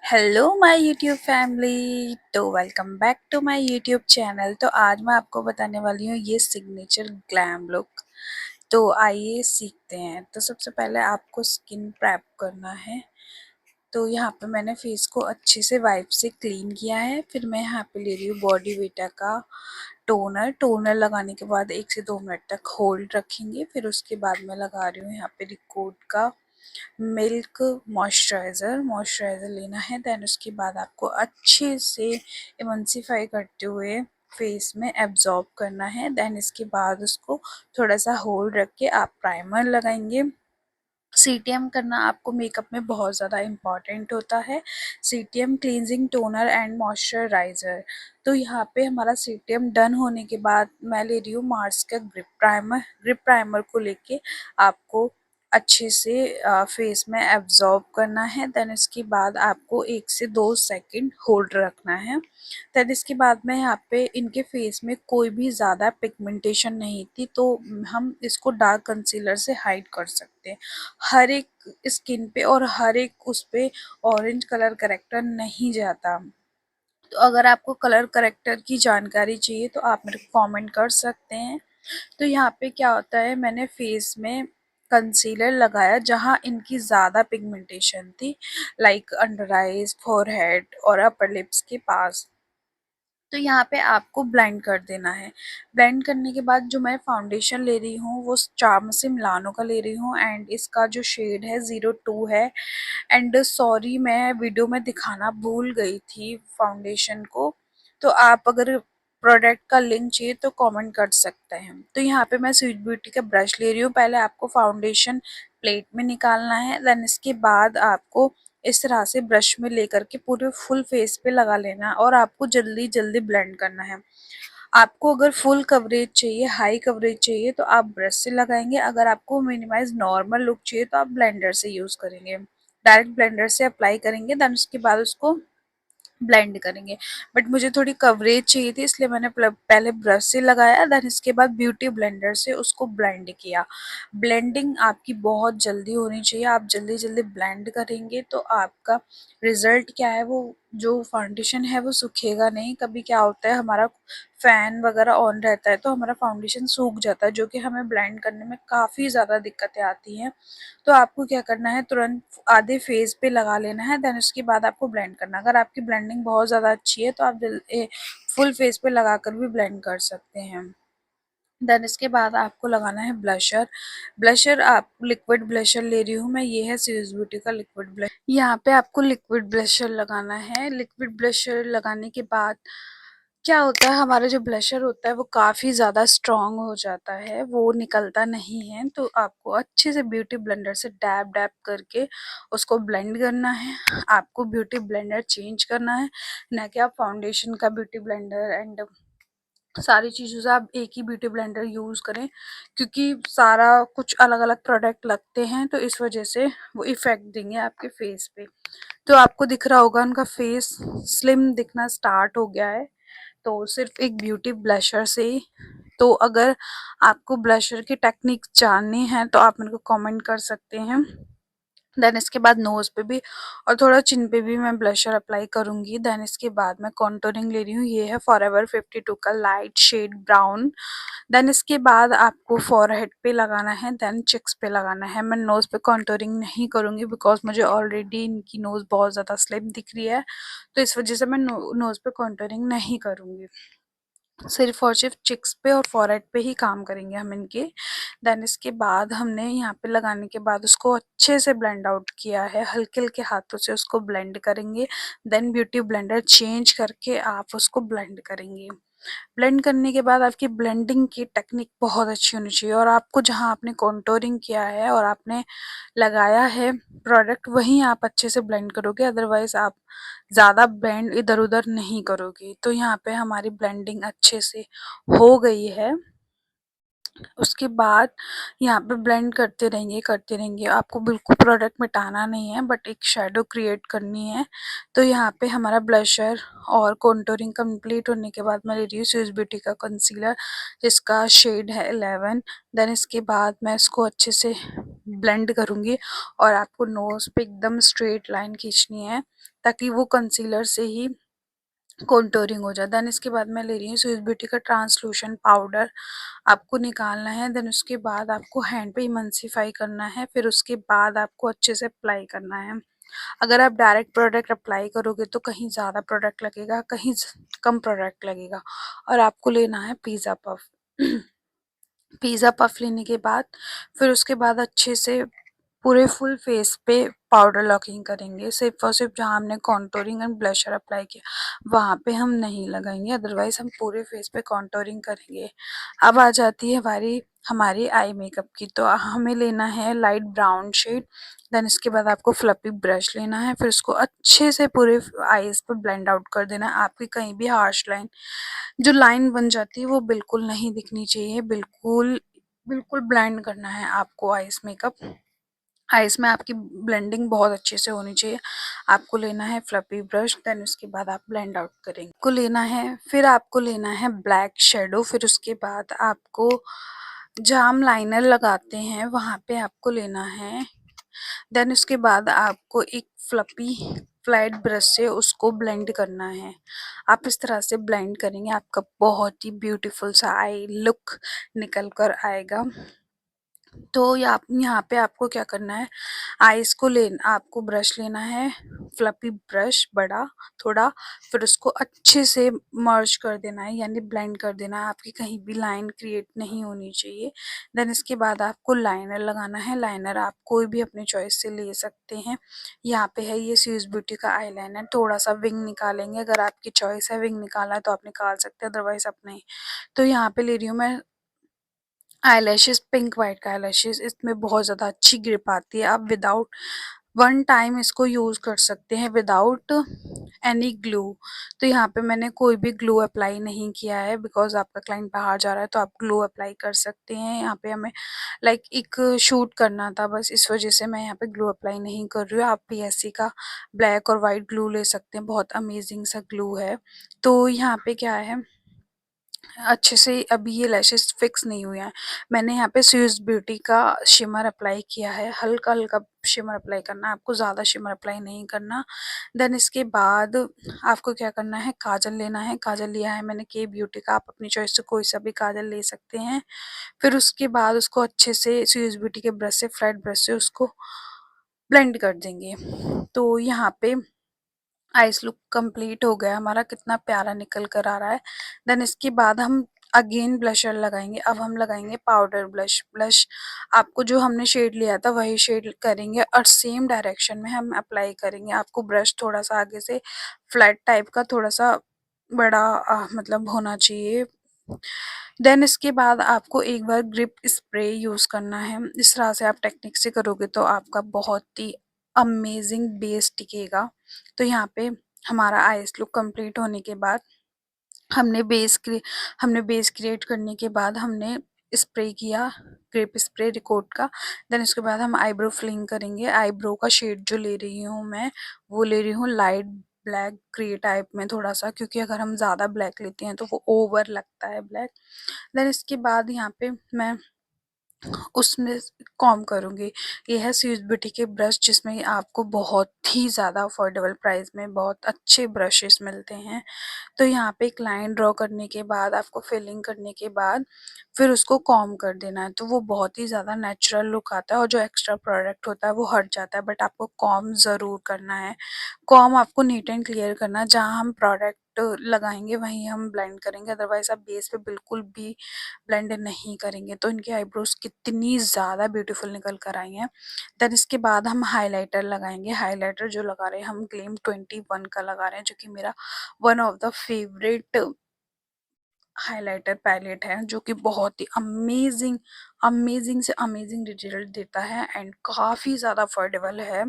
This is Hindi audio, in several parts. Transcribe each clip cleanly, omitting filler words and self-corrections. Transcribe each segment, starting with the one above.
Hello my YouTube family. तो welcome back to my YouTube channel. तो आज मैं आपको बताने वाली हूँ ये सिग्नेचर ग्लैम लुक। तो आइए सीखते हैं। तो सबसे पहले आपको स्किन प्रेप करना है। तो यहाँ पे मैंने फेस को अच्छे से वाइप से क्लीन किया है। फिर मैं यहाँ पे ले रही हूँ बॉडी वीटा का टोनर लगाने के बाद 1 से 2 मिनट तक होल्ड रखेंगे। फिर उसके बाद मैं लगा रही हूँ यहाँ पे रिकोड का मिल्क मॉइस्चराइज़र लेना है। देन उसके बाद आपको अच्छे से इमल्सिफाई करते हुए फेस में एब्जॉर्ब करना है। देन इसके बाद उसको थोड़ा सा होल्ड रख के आप प्राइमर लगाएंगे। सीटीएम करना आपको मेकअप में बहुत ज़्यादा इम्पॉर्टेंट होता है। CTM cleansing toner and moisturiser. तो यहाँ पे हमारा सीटीएम डन होने के बाद मैं ले रही हूँ मार्स का ग्रिप प्राइमर को लेके आपको अच्छे से फेस में एब्जॉर्ब करना है। देन इसके बाद आपको 1 से 2 सेकंड होल्ड रखना है। देन इसके बाद में यहाँ पे इनके फेस में कोई भी ज़्यादा पिगमेंटेशन नहीं थी, तो हम इसको डार्क कंसीलर से हाइड कर सकते हैं। हर एक स्किन पे और हर एक उस पे ऑरेंज कलर करेक्टर नहीं जाता। तो अगर आपको कलर करेक्टर की जानकारी चाहिए तो आप मेरे को कमेंट कर सकते हैं। तो यहाँ पे क्या होता है, मैंने फेस में कंसीलर लगाया जहाँ इनकी ज़्यादा पिगमेंटेशन थी, लाइक अंडर आइज, फोरहेड और अपर लिप्स के पास। तो यहाँ पे आपको ब्लेंड कर देना है। ब्लेंड करने के बाद जो मैं फाउंडेशन ले रही हूँ वो चार्म से मिलानो का ले रही हूँ एंड इसका जो शेड है 02 है। एंड सॉरी, मैं वीडियो में दिखाना भूल गई थी फाउंडेशन को। तो आप अगर प्रोडक्ट का लिंक चाहिए तो कमेंट कर सकते हैं। तो यहाँ पे मैं स्वीट ब्यूटी का ब्रश ले रही हूँ। पहले आपको फाउंडेशन प्लेट में निकालना है। देन इसके बाद आपको इस तरह से ब्रश में लेकर के पूरे फुल फेस पे लगा लेना है और आपको जल्दी जल्दी ब्लेंड करना है। आपको अगर फुल कवरेज चाहिए, हाई कवरेज चाहिए तो आप ब्रश से लगाएंगे। अगर आपको मिनिमाइज नॉर्मल लुक चाहिए तो आप ब्लेंडर से यूज़ करेंगे। डायरेक्ट ब्लेंडर से अप्लाई करेंगे, देन उसके बाद उसको ब्लेंड करेंगे। बट मुझे थोड़ी कवरेज चाहिए थी, इसलिए मैंने पहले ब्रश से लगाया, देन इसके बाद ब्यूटी ब्लेंडर से उसको ब्लेंड किया। ब्लेंडिंग आपकी बहुत जल्दी होनी चाहिए। आप जल्दी जल्दी ब्लेंड करेंगे तो आपका रिजल्ट क्या है, वो जो फाउंडेशन है वो सूखेगा नहीं। कभी क्या होता है, हमारा फैन वगैरह ऑन रहता है तो हमारा फाउंडेशन सूख जाता है, जो कि हमें ब्लेंड करने में काफ़ी ज़्यादा दिक्कतें आती हैं। तो आपको क्या करना है, तुरंत आधे फेस पे लगा लेना है। देन उसके बाद आपको ब्लेंड करना है। अगर आपकी ब्लेंडिंग बहुत ज़्यादा अच्छी है तो आप फुल फेस पे लगाकर भी ब्लेंड कर सकते हैं। देन इसके बाद आपको लगाना है ब्लशर। ब्लशर आप लिक्विड ब्लशर ले रही हूँ मैं, ये है सीरीज ब्यूटी का लिक्विड ब्लशर। यहाँ पे आपको लिक्विड ब्लशर लगाना है। लिक्विड ब्लशर लगाने के बाद क्या होता है, हमारा जो ब्लशर होता है वो काफ़ी ज़्यादा स्ट्रॉन्ग हो जाता है, वो निकलता नहीं है। तो आपको अच्छे से ब्यूटी ब्लेंडर से डैब डैब करके उसको ब्लेंड करना है। आपको ब्यूटी ब्लेंडर चेंज करना है, ना कि आप फाउंडेशन का ब्यूटी ब्लेंडर एंड सारी चीज़ों से आप एक ही ब्यूटी ब्लेंडर यूज़ करें, क्योंकि सारा कुछ अलग अलग प्रोडक्ट लगते हैं तो इस वजह से वो इफ़ेक्ट देंगे आपके फेस पे। तो आपको दिख रहा होगा उनका फेस स्लिम दिखना स्टार्ट हो गया है, तो सिर्फ एक ब्यूटी ब्लशर से ही। तो अगर आपको ब्लशर की टेक्निक जाननी है तो आप मेरे को कमेंट कर सकते हैं। देन इसके बाद नोज़ पे भी और थोड़ा चिन पे भी मैं ब्लशर अप्लाई करूँगी। देन इसके बाद मैं कॉन्टूरिंग ले रही हूँ, ये है फॉरएवर 52 का लाइट शेड ब्राउन। देन इसके बाद आपको फॉरहेड पे लगाना है, देन चिक्स पे लगाना है। मैं नोज़ पे कॉन्टूरिंग नहीं करूँगी बिकॉज मुझे ऑलरेडी इनकी नोज़ बहुत ज़्यादा स्लिम दिख रही है, तो इस वजह से मैं नोज़ पे कॉन्टूरिंग नहीं करूँगी। सिर्फ और सिर्फ चिक्स पे और फॉरहेड पे ही काम करेंगे हम इनके। देन इसके बाद हमने यहाँ पे लगाने के बाद उसको अच्छे से ब्लेंड आउट किया है, हल्के हल्के हाथों से उसको ब्लेंड करेंगे। देन ब्यूटी ब्लेंडर चेंज करके आप उसको ब्लेंड करेंगे। ब्लेंड करने के बाद आपकी ब्लेंडिंग की टेक्निक बहुत अच्छी होनी चाहिए और आपको जहाँ आपने कॉन्टूरिंग किया है और आपने लगाया है प्रोडक्ट वहीं आप अच्छे से ब्लेंड करोगे, अदरवाइज आप ज़्यादा ब्लेंड इधर उधर नहीं करोगे। तो यहाँ पे हमारी ब्लेंडिंग अच्छे से हो गई है। उसके बाद यहाँ पे ब्लेंड करते रहेंगे, आपको बिल्कुल प्रोडक्ट मिटाना नहीं है बट एक शेडो क्रिएट करनी है। तो यहाँ पे हमारा ब्लशर और कॉन्टूरिंग कंप्लीट होने के बाद मैं ले रही हूँ स्विस ब्यूटी का कंसीलर, जिसका शेड है 11। देन इसके बाद मैं इसको अच्छे से ब्लेंड करूँगी और आपको नोज़ पे एकदम स्ट्रेट लाइन खींचनी है ताकि वो कंसीलर से ही कॉन्टूरिंग हो जाए। देन इसके बाद मैं ले रही हूँ स्विस ब्यूटी का ट्रांसलूशन पाउडर, आपको निकालना है। देन उसके बाद आपको हैंड पे इमल्सिफाई करना है, फिर उसके बाद आपको अच्छे से अप्लाई करना है। अगर आप डायरेक्ट प्रोडक्ट अप्लाई करोगे तो कहीं ज़्यादा प्रोडक्ट लगेगा, कहीं कम प्रोडक्ट लगेगा। और आपको लेना है पिज़्ज़ा पफ। पिज़्ज़ा पफ लेने के बाद फिर उसके बाद अच्छे से पूरे फुल फेस पे पाउडर लॉकिंग करेंगे। सिर्फ और सिर्फ जहाँ हमने कॉन्टोरिंग एंड ब्लशर अप्लाई किया वहाँ पे हम नहीं लगाएंगे, अदरवाइज हम पूरे फेस पे कॉन्टोरिंग करेंगे। अब आ जाती है बारी हमारी आई मेकअप की। तो हमें लेना है लाइट ब्राउन शेड। देन इसके बाद आपको फ्लफी ब्रश लेना है, फिर उसको अच्छे से पूरे आईज पे ब्लेंड आउट कर देना है। आपकी कहीं भी हार्श लाइन, जो लाइन बन जाती है वो बिल्कुल नहीं दिखनी चाहिए। बिल्कुल बिल्कुल ब्लेंड करना है आपको आईज मेकअप। आईज में आपकी ब्लेंडिंग बहुत अच्छे से होनी चाहिए। आपको लेना है फ्लफी ब्रश, देन उसके बाद आप ब्लेंड आउट करेंगे। को लेना है, फिर आपको लेना है ब्लैक शेडो। फिर उसके बाद आपको जहाँ हम लाइनर लगाते हैं वहाँ पे आपको लेना है। देन उसके बाद आपको एक फ्लफी फ्लैट ब्रश से उसको ब्लेंड करना है। आप इस तरह से ब्लेंड करेंगे, आपका बहुत ही ब्यूटीफुल सा आई लुक निकल कर आएगा। तो यहाँ पे आपको क्या करना है, आइज़ को आपको ब्रश लेना है, फ्लफी ब्रश बड़ा थोड़ा, फिर उसको अच्छे से मर्ज कर देना है, यानी ब्लेंड कर देना है। आपकी कहीं भी लाइन क्रिएट नहीं होनी चाहिए। देन इसके बाद आपको लाइनर लगाना है। लाइनर आप कोई भी अपनी चॉइस से ले सकते हैं। यहाँ पे है ये स्विस ब्यूटी का आई लाइनर। थोड़ा सा विंग निकालेंगे, अगर आपकी चॉइस है विंग निकालना है तो आप निकाल सकते हैं, अदरवाइज आप नहीं। तो यहाँ पे ले रही हूँ मैं आईलैशेस, पिंक वाइट का आईलैशेस। इसमें बहुत ज़्यादा अच्छी ग्रिप आती है। आप विदाउट वन टाइम इसको यूज़ कर सकते हैं विदाउट एनी ग्लू। तो यहाँ पे मैंने कोई भी ग्लू अप्लाई नहीं किया है, बिकॉज आपका क्लाइंट बाहर जा रहा है तो आप ग्लू अप्लाई कर सकते हैं। यहाँ पे हमें लाइक एक शूट करना था, बस इस वजह से मैं यहाँ पे ग्लू अप्लाई नहीं कर रही हूँ। आप पीएससी का ब्लैक और वाइट ग्लू ले सकते हैं, बहुत अमेजिंग सा ग्लू है। तो यहाँ पे क्या है, अच्छे से अभी ये लैशेस फिक्स नहीं हुए हैं। मैंने यहाँ पे स्विस ब्यूटी का शिमर अप्लाई किया है, हल्का-हल्का शिमर अप्लाई करना है, आपको ज़्यादा शिमर अप्लाई नहीं करना। देन इसके बाद आपको क्या करना है, काजल लेना है। काजल लिया है मैंने के ब्यूटी का, आप अपनी चॉइस से कोई सा भी काजल ले सकते हैं। फिर उसके बाद उसको अच्छे से स्विस ब्यूटी के ब्रश से, फ्लैट ब्रश से उसको ब्लेंड कर देंगे। तो यहाँ पे आइस लुक कंप्लीट हो गया हमारा, कितना प्यारा निकल कर आ रहा है। देन इसके बाद हम अगेन ब्लशर लगाएंगे। अब हम लगाएंगे पाउडर ब्लश। ब्लश आपको जो हमने शेड लिया था वही शेड करेंगे और सेम डायरेक्शन में हम अप्लाई करेंगे। आपको ब्रश थोड़ा सा आगे से फ्लैट टाइप का थोड़ा सा बड़ा मतलब होना चाहिए। देन इसके बाद आपको एक बार ग्रिप स्प्रे यूज़ करना है। इस तरह से आप टेक्निक से करोगे तो आपका बहुत ही अमेजिंग बेस टिकेगा। तो यहाँ पे हमारा आइस लुक कंप्लीट होने के बाद हमने बेस क्रिएट करने के बाद हमने स्प्रे किया, ग्रिप स्प्रे रिकोट का। देन उसके बाद हम आईब्रो फिलिंग करेंगे। आईब्रो का शेड जो ले रही हूँ मैं, वो ले रही हूँ लाइट ब्लैक ग्रे टाइप में थोड़ा सा, क्योंकि अगर हम ज़्यादा ब्लैक लेते हैं तो वो ओवर लगता है ब्लैक। देन इसके बाद यहाँ पे मैं उसमें कॉम्ब करूँगी। ये है स्विस ब्यूटी के ब्रश, जिसमें आपको बहुत ही ज़्यादा अफोर्डेबल प्राइस में बहुत अच्छे ब्रशेस मिलते हैं। तो यहाँ पे एक लाइन ड्रॉ करने के बाद, आपको फिलिंग करने के बाद फिर उसको कॉम्ब कर देना है, तो वो बहुत ही ज़्यादा नेचुरल लुक आता है और जो एक्स्ट्रा प्रोडक्ट होता है वो हट जाता है। बट आपको कॉम्ब ज़रूर करना है। कॉम्ब आपको नीट एंड क्लियर करना है, जहाँ हम प्रोडक्ट लगाएंगे वहीं हम ब्लेंड करेंगे, अदरवाइज आप बेस पे बिल्कुल भी ब्लेंड नहीं करेंगे। तो इनके आईब्रोज कितनी ज़्यादा ब्यूटीफुल निकल कर आई हैं। देन इसके बाद हम हाइलाइटर लगाएंगे। हाइलाइटर जो लगा रहे हैं हम ग्लेम 21 का लगा रहे हैं, जो कि मेरा one of the favourite highlighter palette है, जो कि बहुत ही अमेजिंग अमेजिंग से अमेजिंग रिजल्ट देता है एंड काफ़ी ज़्यादा अफोर्डेबल है।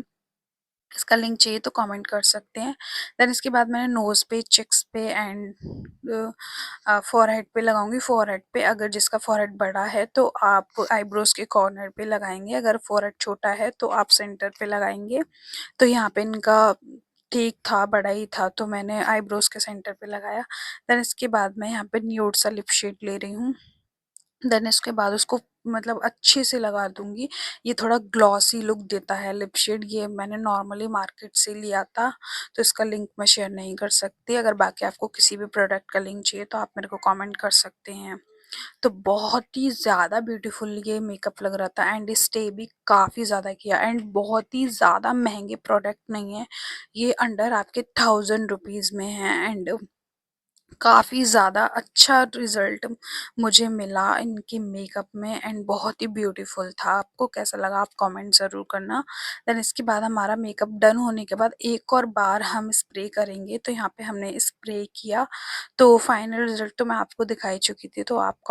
इसका लिंक चाहिए तो कमेंट कर सकते हैं। देन इसके बाद मैंने नोज़ पे, चिक्स पे एंड फॉरहेड पे लगाऊंगी। फॉरहेड पे अगर जिसका फॉरहेड बड़ा है तो आप आईब्रोज के कॉर्नर पे लगाएंगे, अगर फॉरहेड छोटा है तो आप सेंटर पे लगाएंगे। तो यहाँ पे इनका ठीक था, बड़ा ही था, तो मैंने आईब्रोज के सेंटर पे लगाया। देन इसके बाद मैं यहाँ पे न्यूड सा लिप शेड ले रही हूँ। देन इसके बाद उसको मतलब अच्छे से लगा दूँगी। ये थोड़ा ग्लॉसी लुक देता है लिप शेड, ये मैंने नॉर्मली मार्केट से लिया था, तो इसका लिंक मैं शेयर नहीं कर सकती। अगर बाकी आपको किसी भी प्रोडक्ट का लिंक चाहिए तो आप मेरे को कमेंट कर सकते हैं। तो बहुत ही ज़्यादा ब्यूटीफुल ये मेकअप लग रहा था एंड स्टे भी काफ़ी ज़्यादा किया एंड बहुत ही ज़्यादा महँगे प्रोडक्ट नहीं है। ये अंडर आपके 1000 रुपीज़ में है एंड काफ़ी ज़्यादा अच्छा रिज़ल्ट मुझे मिला इनके मेकअप में एंड बहुत ही ब्यूटीफुल था। आपको कैसा लगा आप कमेंट ज़रूर करना। देन इसके बाद हमारा मेकअप डन होने के बाद एक और बार हम स्प्रे करेंगे, तो यहाँ पे हमने स्प्रे किया, तो फाइनल रिज़ल्ट तो मैं आपको दिखा ही चुकी थी, तो आप कम